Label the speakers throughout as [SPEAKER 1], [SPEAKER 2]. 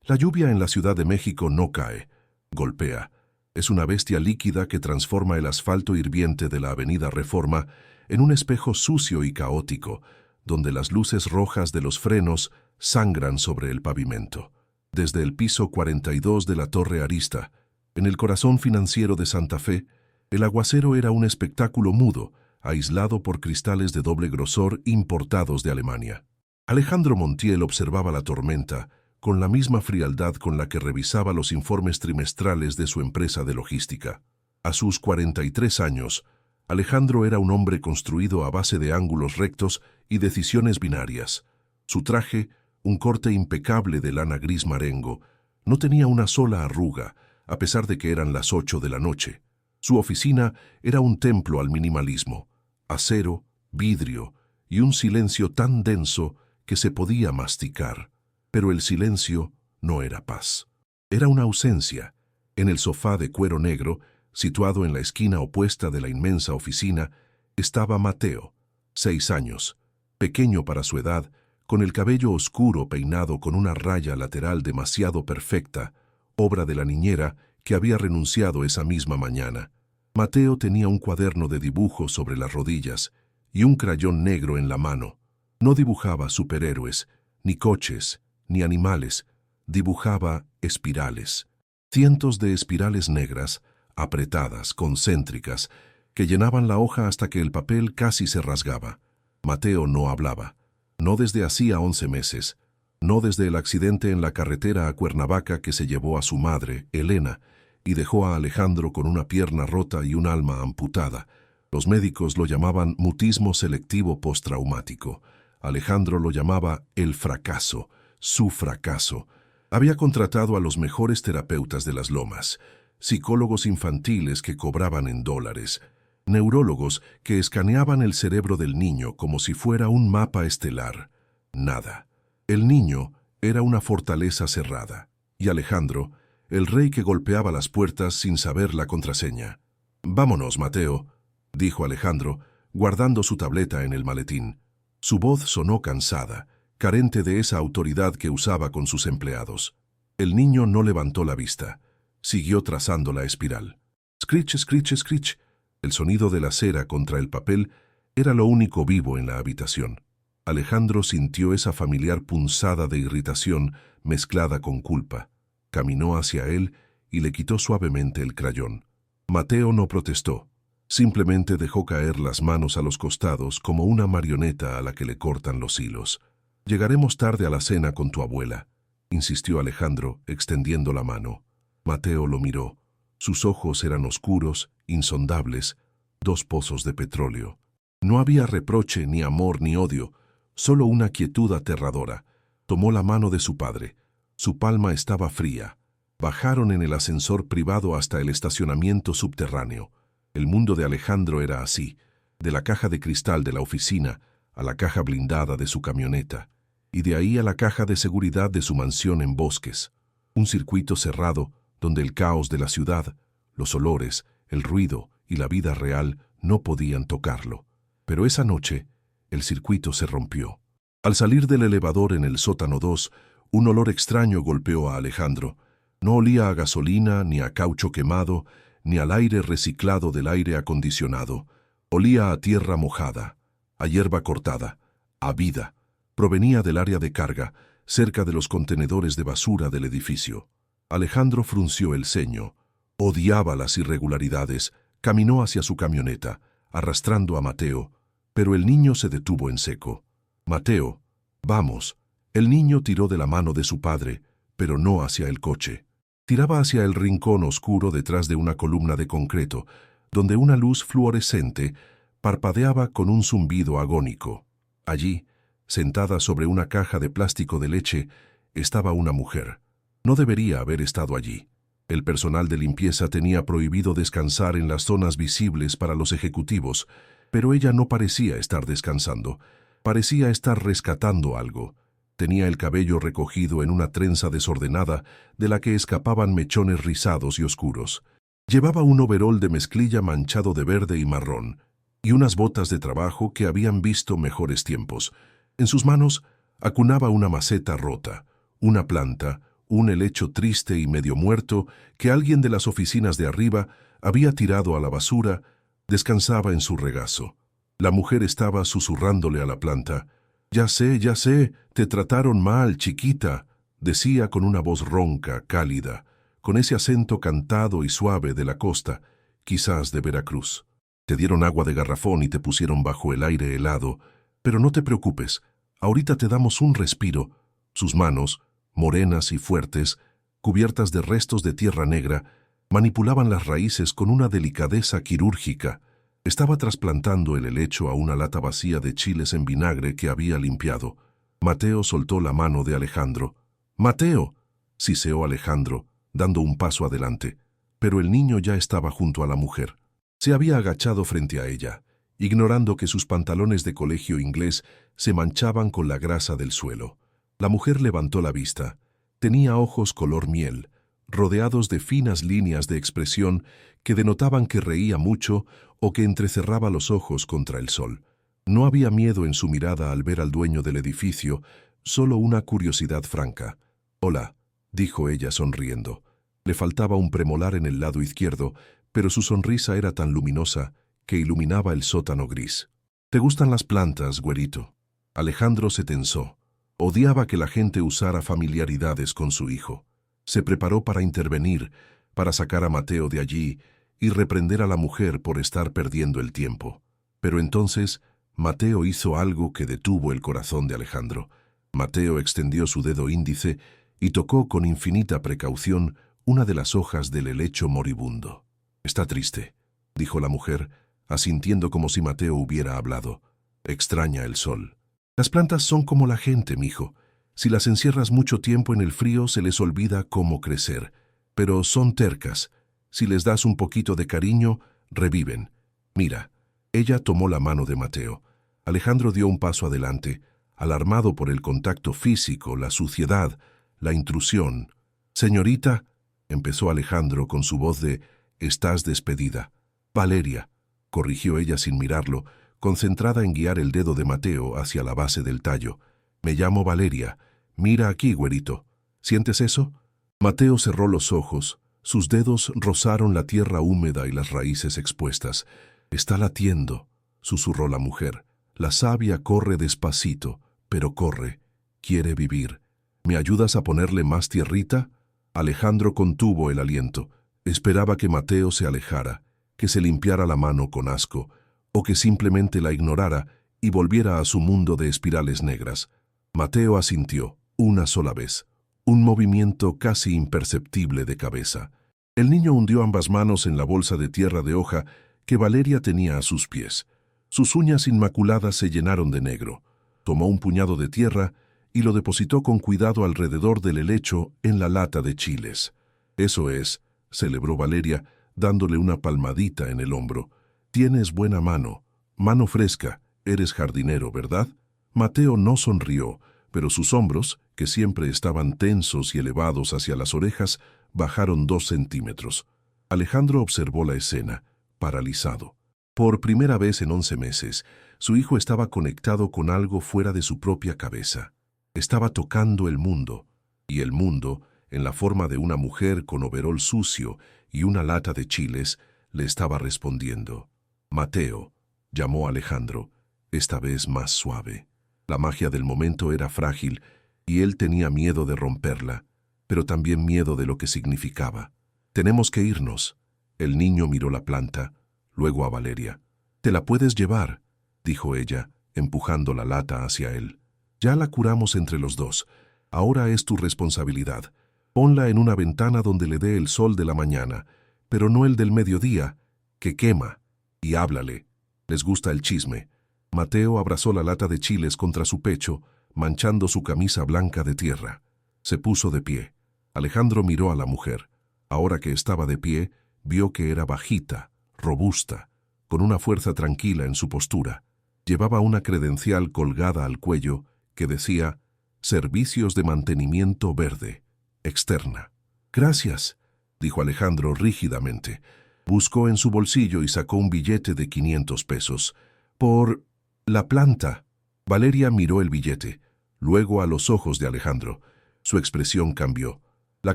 [SPEAKER 1] La lluvia en la Ciudad de México no cae, golpea. Es una bestia líquida que transforma el asfalto hirviente de la avenida Reforma en un espejo sucio y caótico, donde las luces rojas de los frenos sangran sobre el pavimento. Desde el piso 42 de la Torre Arista, en el corazón financiero de Santa Fe, el aguacero era un espectáculo mudo, aislado por cristales de doble grosor importados de Alemania. Alejandro Montiel observaba la tormenta con la misma frialdad con la que revisaba los informes trimestrales de su empresa de logística. A sus 43 años, Alejandro era un hombre construido a base de ángulos rectos y decisiones binarias. Su traje, un corte impecable de lana gris marengo, no tenía una sola arruga, a pesar de que eran las 8 de la noche. Su oficina era un templo al minimalismo, acero, vidrio y un silencio tan denso que se podía masticar. Pero el silencio no era paz. Era una ausencia. En el sofá de cuero negro, situado en la esquina opuesta de la inmensa oficina, estaba Mateo, 6 años, pequeño para su edad, con el cabello oscuro peinado con una raya lateral demasiado perfecta, obra de la niñera que había renunciado esa misma mañana. Mateo tenía un cuaderno de dibujos sobre las rodillas y un crayón negro en la mano. No dibujaba superhéroes, ni coches, ni animales, dibujaba espirales. Cientos de espirales negras, apretadas, concéntricas, que llenaban la hoja hasta que el papel casi se rasgaba. Mateo no hablaba, no desde hacía 11 meses, no desde el accidente en la carretera a Cuernavaca que se llevó a su madre, Elena, y dejó a Alejandro con una pierna rota y un alma amputada. Los médicos lo llamaban mutismo selectivo postraumático. Alejandro lo llamaba el fracaso, su fracaso. Había contratado a los mejores terapeutas de las Lomas, psicólogos infantiles que cobraban en dólares, neurólogos que escaneaban el cerebro del niño como si fuera un mapa estelar. Nada. El niño era una fortaleza cerrada, y Alejandro, el rey que golpeaba las puertas sin saber la contraseña. «Vámonos, Mateo», dijo Alejandro, guardando su tableta en el maletín. Su voz sonó cansada, carente de esa autoridad que usaba con sus empleados. El niño no levantó la vista. Siguió trazando la espiral. Screech, screech, screech. El sonido de la cera contra el papel era lo único vivo en la habitación. Alejandro sintió esa familiar punzada de irritación mezclada con culpa. Caminó hacia él y le quitó suavemente el crayón. Mateo no protestó. Simplemente dejó caer las manos a los costados como una marioneta a la que le cortan los hilos. «Llegaremos tarde a la cena con tu abuela», insistió Alejandro, extendiendo la mano. Mateo lo miró. Sus ojos eran oscuros, insondables, 2 pozos de petróleo. No había reproche, ni amor, ni odio, solo una quietud aterradora. Tomó la mano de su padre. Su palma estaba fría. Bajaron en el ascensor privado hasta el estacionamiento subterráneo. El mundo de Alejandro era así, de la caja de cristal de la oficina a la caja blindada de su camioneta, y de ahí a la caja de seguridad de su mansión en Bosques. Un circuito cerrado donde el caos de la ciudad, los olores, el ruido y la vida real no podían tocarlo. Pero esa noche, el circuito se rompió. Al salir del elevador en el sótano 2, un olor extraño golpeó a Alejandro. No olía a gasolina, ni a caucho quemado, ni al aire reciclado del aire acondicionado. Olía a tierra mojada, a hierba cortada, a vida. Provenía del área de carga, cerca de los contenedores de basura del edificio. Alejandro frunció el ceño. Odiaba las irregularidades. Caminó hacia su camioneta, arrastrando a Mateo, pero el niño se detuvo en seco. «Mateo, vamos». El niño tiró de la mano de su padre, pero no hacia el coche. Tiraba hacia el rincón oscuro detrás de una columna de concreto, donde una luz fluorescente parpadeaba con un zumbido agónico. Allí, sentada sobre una caja de plástico de leche, estaba una mujer. No debería haber estado allí. El personal de limpieza tenía prohibido descansar en las zonas visibles para los ejecutivos, pero ella no parecía estar descansando. Parecía estar rescatando algo. Tenía el cabello recogido en una trenza desordenada de la que escapaban mechones rizados y oscuros. Llevaba un overol de mezclilla manchado de verde y marrón, y unas botas de trabajo que habían visto mejores tiempos. En sus manos acunaba una maceta rota, una planta, un helecho triste y medio muerto que alguien de las oficinas de arriba había tirado a la basura, descansaba en su regazo. La mujer estaba susurrándole a la planta. Ya sé, te trataron mal, chiquita», decía con una voz ronca, cálida, con ese acento cantado y suave de la costa, quizás de Veracruz. «Te dieron agua de garrafón y te pusieron bajo el aire helado, pero no te preocupes, ahorita te damos un respiro». Sus manos, morenas y fuertes, cubiertas de restos de tierra negra, manipulaban las raíces con una delicadeza quirúrgica. Estaba trasplantando el helecho a una lata vacía de chiles en vinagre que había limpiado. Mateo soltó la mano de Alejandro. «¡Mateo!», siseó Alejandro, dando un paso adelante, pero el niño ya estaba junto a la mujer. Se había agachado frente a ella, ignorando que sus pantalones de colegio inglés se manchaban con la grasa del suelo. La mujer levantó la vista. Tenía ojos color miel, rodeados de finas líneas de expresión que denotaban que reía mucho o que entrecerraba los ojos contra el sol. No había miedo en su mirada al ver al dueño del edificio, solo una curiosidad franca. «Hola», dijo ella sonriendo. Le faltaba un premolar en el lado izquierdo, pero su sonrisa era tan luminosa que iluminaba el sótano gris. «¿Te gustan las plantas, güerito?». Alejandro se tensó. Odiaba que la gente usara familiaridades con su hijo. Se preparó para intervenir, para sacar a Mateo de allí y reprender a la mujer por estar perdiendo el tiempo. Pero entonces Mateo hizo algo que detuvo el corazón de Alejandro. Mateo extendió su dedo índice y tocó con infinita precaución una de las hojas del helecho moribundo. «Está triste», dijo la mujer, asintiendo como si Mateo hubiera hablado. «Extraña el sol». «Las plantas son como la gente, mijo. Si las encierras mucho tiempo en el frío, se les olvida cómo crecer. Pero son tercas. Si les das un poquito de cariño, reviven. Mira». Ella tomó la mano de Mateo. Alejandro dio un paso adelante, alarmado por el contacto físico, la suciedad, la intrusión. «Señorita», empezó Alejandro con su voz de «estás despedida». «Valeria», corrigió ella sin mirarlo, concentrada en guiar el dedo de Mateo hacia la base del tallo. «Me llamo Valeria. Mira aquí, güerito. ¿Sientes eso?». Mateo cerró los ojos. Sus dedos rozaron la tierra húmeda y las raíces expuestas. «Está latiendo», susurró la mujer. «La savia corre despacito, pero corre. Quiere vivir. ¿Me ayudas a ponerle más tierrita?». Alejandro contuvo el aliento. Esperaba que Mateo se alejara, que se limpiara la mano con asco, o que simplemente la ignorara y volviera a su mundo de espirales negras. Mateo asintió, una sola vez, un movimiento casi imperceptible de cabeza. El niño hundió ambas manos en la bolsa de tierra de hoja que Valeria tenía a sus pies. Sus uñas inmaculadas se llenaron de negro. Tomó un puñado de tierra y lo depositó con cuidado alrededor del helecho en la lata de chiles. «Eso es», celebró Valeria, dándole una palmadita en el hombro. «Tienes buena mano, mano fresca, eres jardinero, ¿verdad?». Mateo no sonrió, pero sus hombros, que siempre estaban tensos y elevados hacia las orejas, bajaron 2 centímetros. Alejandro observó la escena, paralizado. Por primera vez en 11 meses, su hijo estaba conectado con algo fuera de su propia cabeza. Estaba tocando el mundo, y el mundo, en la forma de una mujer con overol sucio y una lata de chiles, le estaba respondiendo. «Mateo», llamó Alejandro, esta vez más suave. La magia del momento era frágil y él tenía miedo de romperla, pero también miedo de lo que significaba. «Tenemos que irnos». El niño miró la planta, luego a Valeria. «Te la puedes llevar», dijo ella, empujando la lata hacia él. «Ya la curamos entre los dos. Ahora es tu responsabilidad. Ponla en una ventana donde le dé el sol de la mañana, pero no el del mediodía, que quema. Y háblale. Les gusta el chisme». Mateo abrazó la lata de chiles contra su pecho, manchando su camisa blanca de tierra. Se puso de pie. Alejandro miró a la mujer. Ahora que estaba de pie, vio que era bajita, robusta, con una fuerza tranquila en su postura. Llevaba una credencial colgada al cuello que decía «Servicios de mantenimiento verde, externa». «Gracias», dijo Alejandro rígidamente. Buscó en su bolsillo y sacó un billete de 500 pesos. «Por la planta». Valeria miró el billete, luego a los ojos de Alejandro. Su expresión cambió. La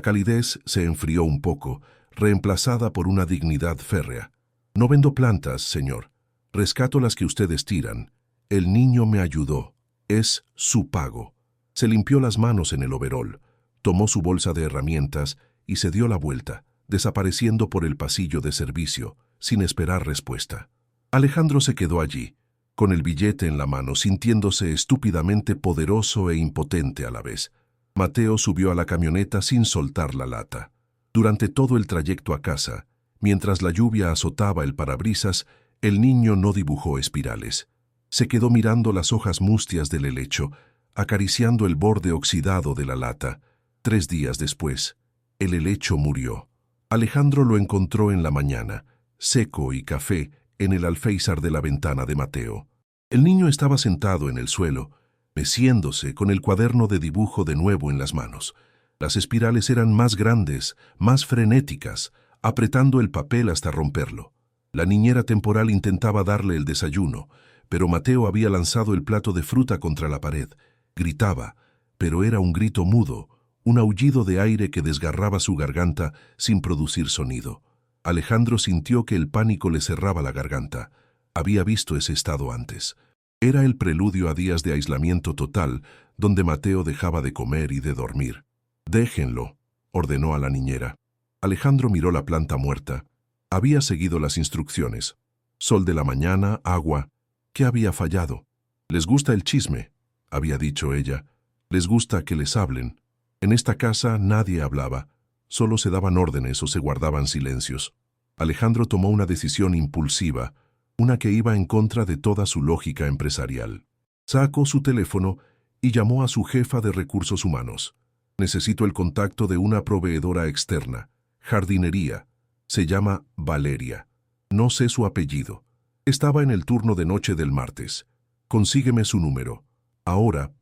[SPEAKER 1] calidez se enfrió un poco, reemplazada por una dignidad férrea. No vendo plantas, señor. Rescato las que ustedes tiran. El niño me ayudó. Es su pago. Se limpió las manos en el overol, tomó su bolsa de herramientas y se dio la vuelta, desapareciendo por el pasillo de servicio, sin esperar respuesta. Alejandro se quedó allí, con el billete en la mano, sintiéndose estúpidamente poderoso e impotente a la vez. Mateo subió a la camioneta sin soltar la lata. Durante todo el trayecto a casa, mientras la lluvia azotaba el parabrisas, el niño no dibujó espirales. Se quedó mirando las hojas mustias del helecho, acariciando el borde oxidado de la lata. 3 días después, el helecho murió. Alejandro lo encontró en la mañana, seco y café, en el alféizar de la ventana de Mateo. El niño estaba sentado en el suelo, meciéndose con el cuaderno de dibujo de nuevo en las manos. Las espirales eran más grandes, más frenéticas, apretando el papel hasta romperlo. La niñera temporal intentaba darle el desayuno, pero Mateo había lanzado el plato de fruta contra la pared. Gritaba, pero era un grito mudo, un aullido de aire que desgarraba su garganta sin producir sonido. Alejandro sintió que el pánico le cerraba la garganta. Había visto ese estado antes. Era el preludio a días de aislamiento total, donde Mateo dejaba de comer y de dormir. «Déjenlo», ordenó a la niñera. Alejandro miró la planta muerta. Había seguido las instrucciones. Sol de la mañana, agua. ¿Qué había fallado? «Les gusta el chisme», había dicho ella. «Les gusta que les hablen». En esta casa nadie hablaba. Solo se daban órdenes o se guardaban silencios. Alejandro tomó una decisión impulsiva, una que iba en contra de toda su lógica empresarial. Sacó su teléfono y llamó a su jefa de recursos humanos. «Necesito el contacto de una proveedora externa. Jardinería. Se llama Valeria. No sé su apellido. Estaba en el turno de noche del martes. Consígueme su número». Ahora,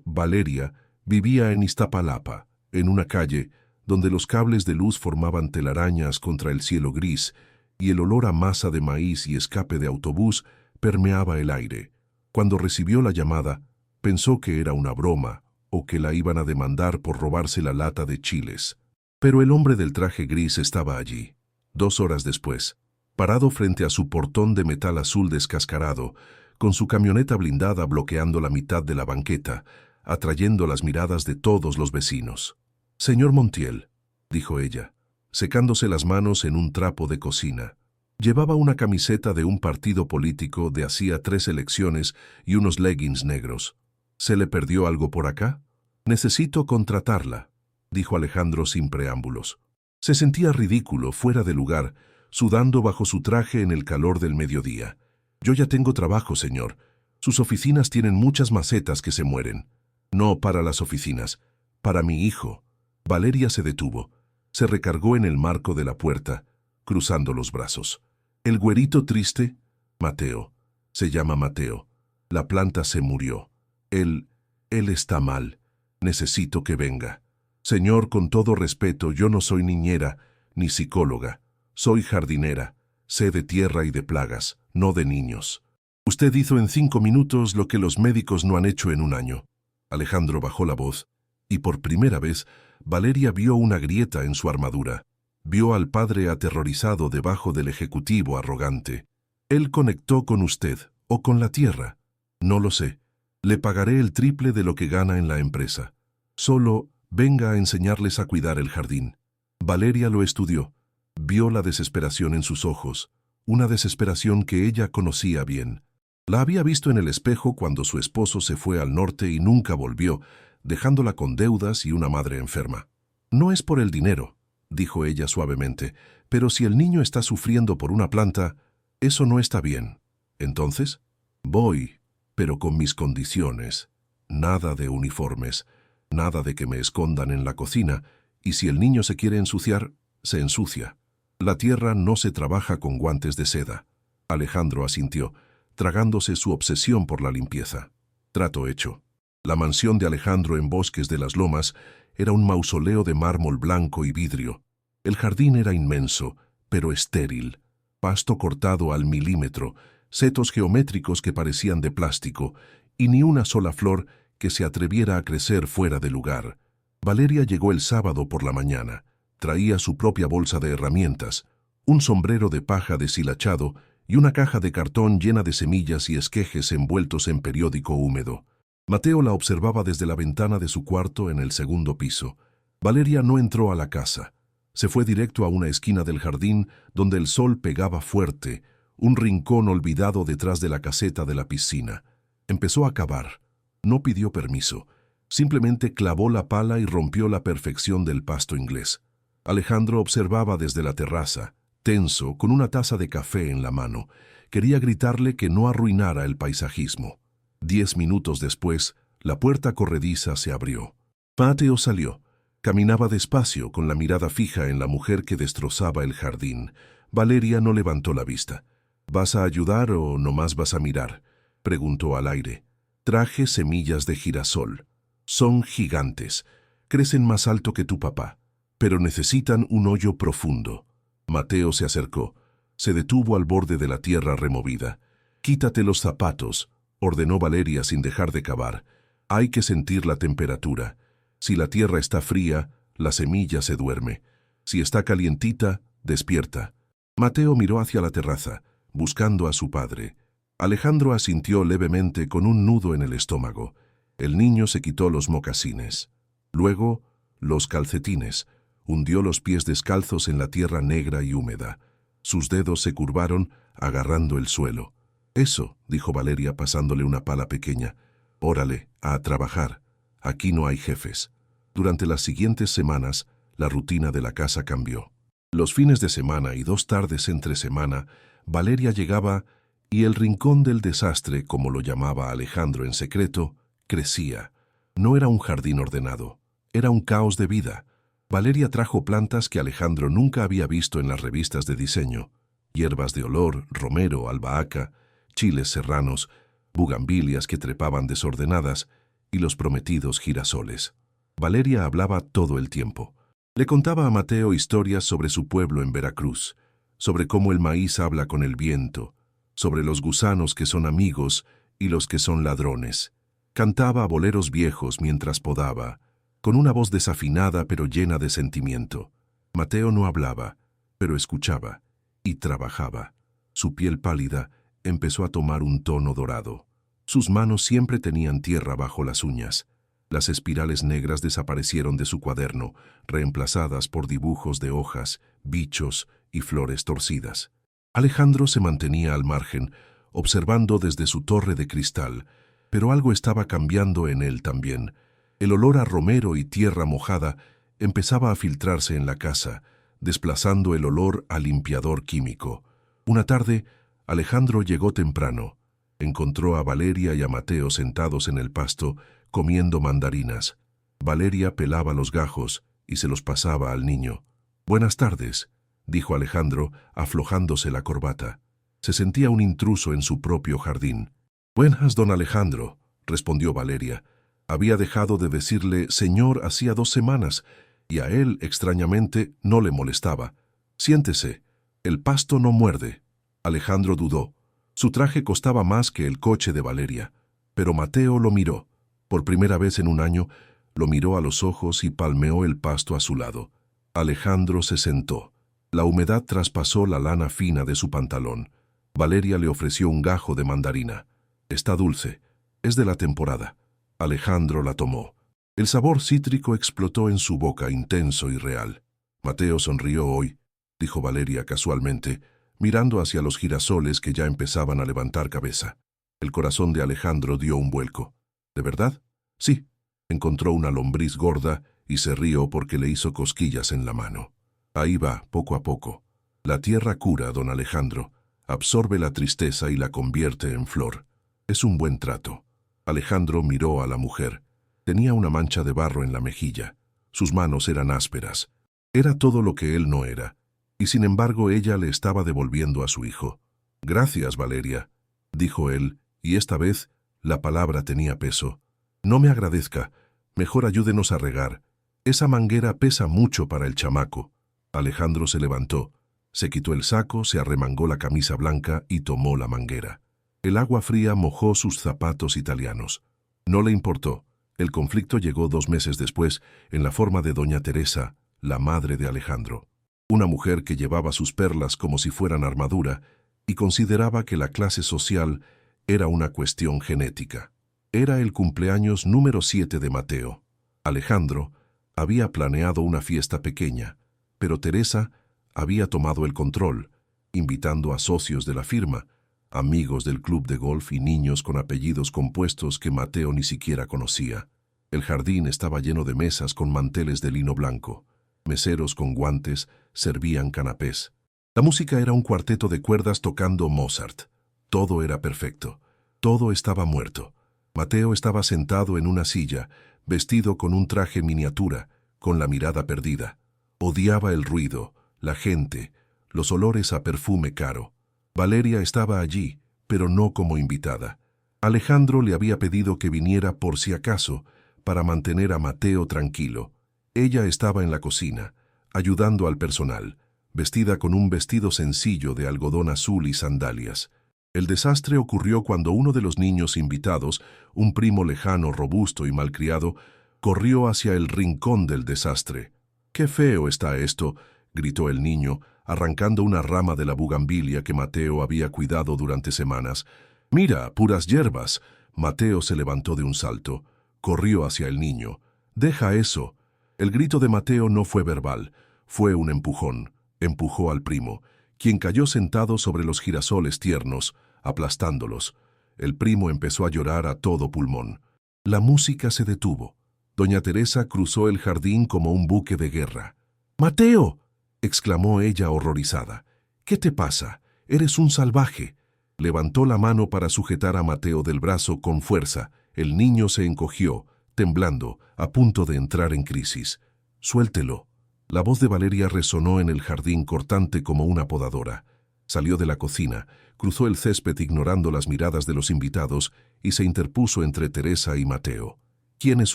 [SPEAKER 1] Valeria vivía en Iztapalapa, en una calle donde los cables de luz formaban telarañas contra el cielo gris y el olor a masa de maíz y escape de autobús permeaba el aire. Cuando recibió la llamada, pensó que era una broma o que la iban a demandar por robarse la lata de chiles. Pero el hombre del traje gris estaba allí. 2 horas después, parado frente a su portón de metal azul descascarado, con su camioneta blindada bloqueando la mitad de la banqueta, atrayendo las miradas de todos los vecinos. «Señor Montiel», dijo ella, secándose las manos en un trapo de cocina. Llevaba una camiseta de un partido político de hacía 3 elecciones y unos leggings negros. «¿Se le perdió algo por acá?» «Necesito contratarla», dijo Alejandro sin preámbulos. Se sentía ridículo, fuera de lugar, sudando bajo su traje en el calor del mediodía. «Yo ya tengo trabajo, señor. Sus oficinas tienen muchas macetas que se mueren». «No para las oficinas, para mi hijo». Valeria se detuvo. Se recargó en el marco de la puerta, cruzando los brazos. «¿El güerito triste?» «Mateo. Se llama Mateo. La planta se murió. Él está mal. Necesito que venga». «Señor, con todo respeto, yo no soy niñera ni psicóloga. Soy jardinera. Sé de tierra y de plagas, no de niños. Usted hizo en 5 minutos lo que los médicos no han hecho en 1 año». Alejandro bajó la voz, y por primera vez Valeria vio una grieta en su armadura. Vio al padre aterrorizado debajo del ejecutivo arrogante. «Él conectó con usted, o con la tierra. No lo sé. Le pagaré el triple de lo que gana en la empresa. Solo venga a enseñarles a cuidar el jardín». Valeria lo estudió. Vio la desesperación en sus ojos, una desesperación que ella conocía bien. La había visto en el espejo cuando su esposo se fue al norte y nunca volvió, dejándola con deudas y una madre enferma. «No es por el dinero», dijo ella suavemente, «pero si el niño está sufriendo por una planta, eso no está bien. Entonces, voy, pero con mis condiciones. Nada de uniformes, nada de que me escondan en la cocina, y si el niño se quiere ensuciar, se ensucia. La tierra no se trabaja con guantes de seda». Alejandro asintió, tragándose su obsesión por la limpieza. Trato hecho. La mansión de Alejandro en Bosques de las Lomas era un mausoleo de mármol blanco y vidrio. El jardín era inmenso, pero estéril. Pasto cortado al milímetro, setos geométricos que parecían de plástico, y ni una sola flor que se atreviera a crecer fuera de lugar. Valeria llegó el sábado por la mañana. Traía su propia bolsa de herramientas, un sombrero de paja deshilachado y una caja de cartón llena de semillas y esquejes envueltos en periódico húmedo. Mateo la observaba desde la ventana de su cuarto en el segundo piso. Valeria no entró a la casa. Se fue directo a una esquina del jardín donde el sol pegaba fuerte, un rincón olvidado detrás de la caseta de la piscina. Empezó a cavar. No pidió permiso. Simplemente clavó la pala y rompió la perfección del pasto inglés. Alejandro observaba desde la terraza, tenso, con una taza de café en la mano. Quería gritarle que no arruinara el paisajismo. 10 minutos después, la puerta corrediza se abrió. Mateo salió. Caminaba despacio, con la mirada fija en la mujer que destrozaba el jardín. Valeria no levantó la vista. ¿Vas a ayudar o nomás vas a mirar?, preguntó al aire. Traje semillas de girasol. Son gigantes. Crecen más alto que tu papá, pero necesitan un hoyo profundo. Mateo se acercó. Se detuvo al borde de la tierra removida. «Quítate los zapatos», ordenó Valeria sin dejar de cavar. «Hay que sentir la temperatura. Si la tierra está fría, la semilla se duerme. Si está calientita, despierta». Mateo miró hacia la terraza, buscando a su padre. Alejandro asintió levemente con un nudo en el estómago. El niño se quitó los mocasines. Luego, los calcetines. Hundió los pies descalzos en la tierra negra y húmeda. Sus dedos se curvaron, agarrando el suelo. «Eso», dijo Valeria pasándole una pala pequeña. «Órale, a trabajar. Aquí no hay jefes». Durante las siguientes semanas, la rutina de la casa cambió. Los fines de semana y 2 tardes entre semana, Valeria llegaba y el rincón del desastre, como lo llamaba Alejandro en secreto, crecía. No era un jardín ordenado, era un caos de vida. Valeria trajo plantas que Alejandro nunca había visto en las revistas de diseño. Hierbas de olor, romero, albahaca, chiles serranos, bugambilias que trepaban desordenadas y los prometidos girasoles. Valeria hablaba todo el tiempo. Le contaba a Mateo historias sobre su pueblo en Veracruz, sobre cómo el maíz habla con el viento, sobre los gusanos que son amigos y los que son ladrones. Cantaba boleros viejos mientras podaba, con una voz desafinada pero llena de sentimiento. Mateo no hablaba, pero escuchaba y trabajaba. Su piel pálida empezó a tomar un tono dorado. Sus manos siempre tenían tierra bajo las uñas. Las espirales negras desaparecieron de su cuaderno, reemplazadas por dibujos de hojas, bichos y flores torcidas. Alejandro se mantenía al margen, observando desde su torre de cristal, pero algo estaba cambiando en él también. El olor a romero y tierra mojada empezaba a filtrarse en la casa, desplazando el olor a limpiador químico. Una tarde, Alejandro llegó temprano. Encontró a Valeria y a Mateo sentados en el pasto, comiendo mandarinas. Valeria pelaba los gajos y se los pasaba al niño. «Buenas tardes», dijo Alejandro, aflojándose la corbata. Se sentía un intruso en su propio jardín. «Buenas, don Alejandro», respondió Valeria. Había dejado de decirle señor hacía 2 semanas, y a él, extrañamente, no le molestaba. «Siéntese, el pasto no muerde». Alejandro dudó. Su traje costaba más que el coche de Valeria, pero Mateo lo miró. Por primera vez en un año, lo miró a los ojos y palmeó el pasto a su lado. Alejandro se sentó. La humedad traspasó la lana fina de su pantalón. Valeria le ofreció un gajo de mandarina. «Está dulce. Es de la temporada». Alejandro la tomó. El sabor cítrico explotó en su boca, intenso y real. «Mateo sonrió hoy», dijo Valeria casualmente, mirando hacia los girasoles que ya empezaban a levantar cabeza. El corazón de Alejandro dio un vuelco. «¿De verdad?» «Sí». Encontró una lombriz gorda y se rió porque le hizo cosquillas en la mano. «Ahí va, poco a poco. La tierra cura, don Alejandro. Absorbe la tristeza y la convierte en flor. Es un buen trato». Alejandro miró a la mujer. Tenía una mancha de barro en la mejilla. Sus manos eran ásperas. Era todo lo que él no era. Y sin embargo ella le estaba devolviendo a su hijo. «Gracias, Valeria», dijo él, y esta vez la palabra tenía peso. «No me agradezca. Mejor ayúdenos a regar. Esa manguera pesa mucho para el chamaco». Alejandro se levantó. Se quitó el saco, se arremangó la camisa blanca y tomó la manguera. El agua fría mojó sus zapatos italianos. No le importó. El conflicto llegó 2 meses después, en la forma de doña Teresa, la madre de Alejandro. Una mujer que llevaba sus perlas como si fueran armadura y consideraba que la clase social era una cuestión genética. Era el cumpleaños número 7 de Mateo. Alejandro había planeado una fiesta pequeña, pero Teresa había tomado el control, invitando a socios de la firma, amigos del club de golf y niños con apellidos compuestos que Mateo ni siquiera conocía. El jardín estaba lleno de mesas con manteles de lino blanco. Meseros con guantes servían canapés. La música era un cuarteto de cuerdas tocando Mozart. Todo era perfecto. Todo estaba muerto. Mateo estaba sentado en una silla, vestido con un traje miniatura, con la mirada perdida. Odiaba el ruido, la gente, los olores a perfume caro. Valeria estaba allí, pero no como invitada. Alejandro le había pedido que viniera por si acaso, para mantener a Mateo tranquilo. Ella estaba en la cocina, ayudando al personal, vestida con un vestido sencillo de algodón azul y sandalias. El desastre ocurrió cuando uno de los niños invitados, un primo lejano, robusto y malcriado, corrió hacia el rincón del desastre. «¡Qué feo está esto!», gritó el niño, arrancando una rama de la bugambilia que Mateo había cuidado durante semanas. «¡Mira, puras hierbas!». Mateo se levantó de un salto, corrió hacia el niño. «¡Deja eso!». El grito de Mateo no fue verbal, fue un empujón. Empujó al primo, quien cayó sentado sobre los girasoles tiernos, aplastándolos. El primo empezó a llorar a todo pulmón. La música se detuvo. Doña Teresa cruzó el jardín como un buque de guerra. «¡Mateo!», exclamó ella horrorizada. «¿Qué te pasa? Eres un salvaje». Levantó la mano para sujetar a Mateo del brazo con fuerza. El niño se encogió, temblando, a punto de entrar en crisis. «Suéltelo». La voz de Valeria resonó en el jardín cortante como una podadora. Salió de la cocina, cruzó el césped ignorando las miradas de los invitados y se interpuso entre Teresa y Mateo. «¿Quién es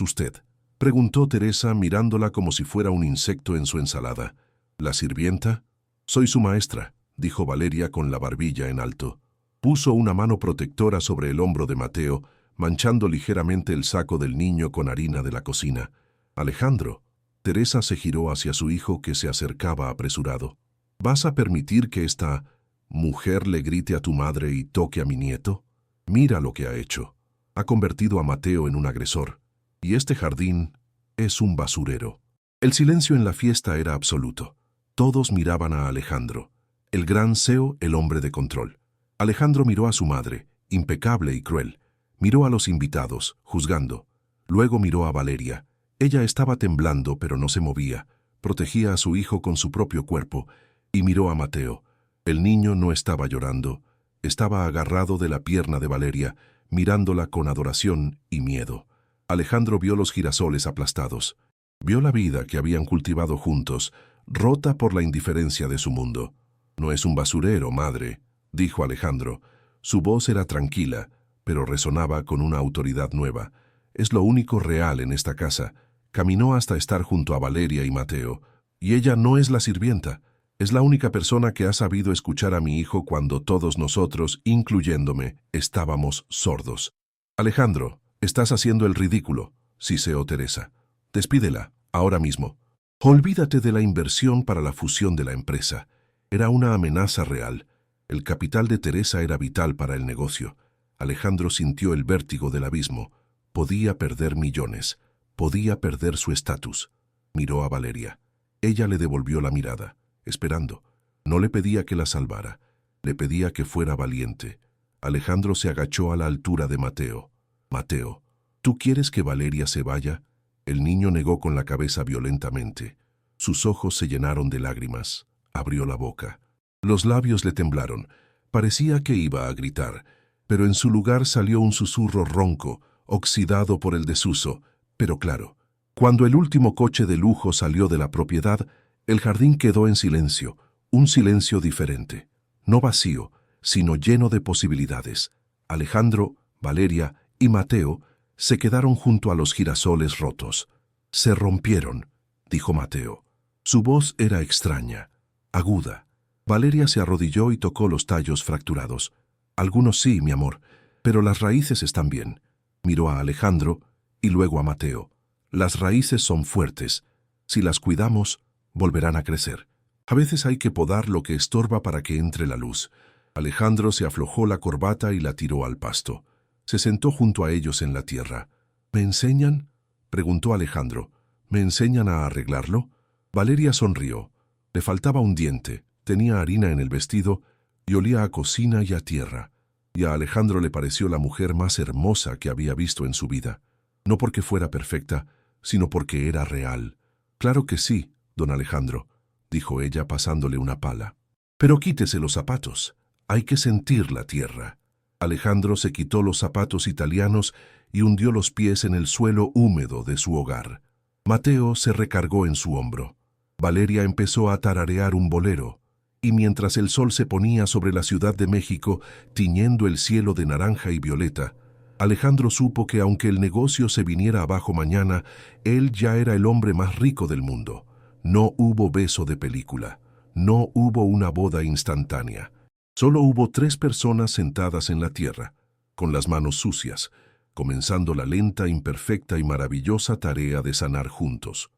[SPEAKER 1] usted?», preguntó Teresa mirándola como si fuera un insecto en su ensalada. «¿La sirvienta?». «Soy su maestra», dijo Valeria con la barbilla en alto. Puso una mano protectora sobre el hombro de Mateo, manchando ligeramente el saco del niño con harina de la cocina. «Alejandro». Teresa se giró hacia su hijo que se acercaba apresurado. «¿Vas a permitir que esta mujer le grite a tu madre y toque a mi nieto? Mira lo que ha hecho. Ha convertido a Mateo en un agresor. Y este jardín es un basurero». El silencio en la fiesta era absoluto. Todos miraban a Alejandro, el gran CEO, el hombre de control. Alejandro miró a su madre, impecable y cruel. Miró a los invitados, juzgando. Luego miró a Valeria. Ella estaba temblando, pero no se movía. Protegía a su hijo con su propio cuerpo. Y miró a Mateo. El niño no estaba llorando. Estaba agarrado de la pierna de Valeria, mirándola con adoración y miedo. Alejandro vio los girasoles aplastados. Vio la vida que habían cultivado juntos, rota por la indiferencia de su mundo. «No es un basurero, madre», dijo Alejandro. Su voz era tranquila, pero resonaba con una autoridad nueva. «Es lo único real en esta casa». Caminó hasta estar junto a Valeria y Mateo. «Y ella no es la sirvienta. Es la única persona que ha sabido escuchar a mi hijo cuando todos nosotros, incluyéndome, estábamos sordos». «Alejandro, estás haciendo el ridículo», siseó Teresa. «Despídela, ahora mismo». «Olvídate de la inversión para la fusión de la empresa». Era una amenaza real. El capital de Teresa era vital para el negocio. Alejandro sintió el vértigo del abismo. Podía perder millones. Podía perder su estatus. Miró a Valeria. Ella le devolvió la mirada, esperando. No le pedía que la salvara. Le pedía que fuera valiente. Alejandro se agachó a la altura de Mateo. «Mateo, ¿tú quieres que Valeria se vaya?». El niño negó con la cabeza violentamente. Sus ojos se llenaron de lágrimas. Abrió la boca. Los labios le temblaron. Parecía que iba a gritar, pero en su lugar salió un susurro ronco, oxidado por el desuso, pero claro. Cuando el último coche de lujo salió de la propiedad, el jardín quedó en silencio, un silencio diferente. No vacío, sino lleno de posibilidades. Alejandro, Valeria y Mateo se quedaron junto a los girasoles rotos. «Se rompieron», dijo Mateo. Su voz era extraña, aguda. Valeria se arrodilló y tocó los tallos fracturados. «Algunos sí, mi amor, pero las raíces están bien». Miró a Alejandro y luego a Mateo. Las raíces son fuertes. Si las cuidamos, volverán a crecer. A veces hay que podar lo que estorba para que entre la luz. Alejandro se aflojó la corbata y la tiró al pasto. Se sentó junto a ellos en la tierra. ¿Me enseñan?, preguntó Alejandro. ¿Me enseñan a arreglarlo? Valeria sonrió. Le faltaba un diente, tenía harina en el vestido y olía a cocina y a tierra. Y a Alejandro le pareció la mujer más hermosa que había visto en su vida. No porque fuera perfecta, sino porque era real. Claro que sí, don Alejandro, dijo ella pasándole una pala. Pero quítese los zapatos. Hay que sentir la tierra. Alejandro se quitó los zapatos italianos y hundió los pies en el suelo húmedo de su hogar. Mateo se recargó en su hombro. Valeria empezó a tararear un bolero, y mientras el sol se ponía sobre la Ciudad de México, tiñendo el cielo de naranja y violeta, Alejandro supo que aunque el negocio se viniera abajo mañana, él ya era el hombre más rico del mundo. No hubo beso de película. No hubo una boda instantánea. Solo hubo 3 personas sentadas en la tierra, con las manos sucias, comenzando la lenta, imperfecta y maravillosa tarea de sanar juntos.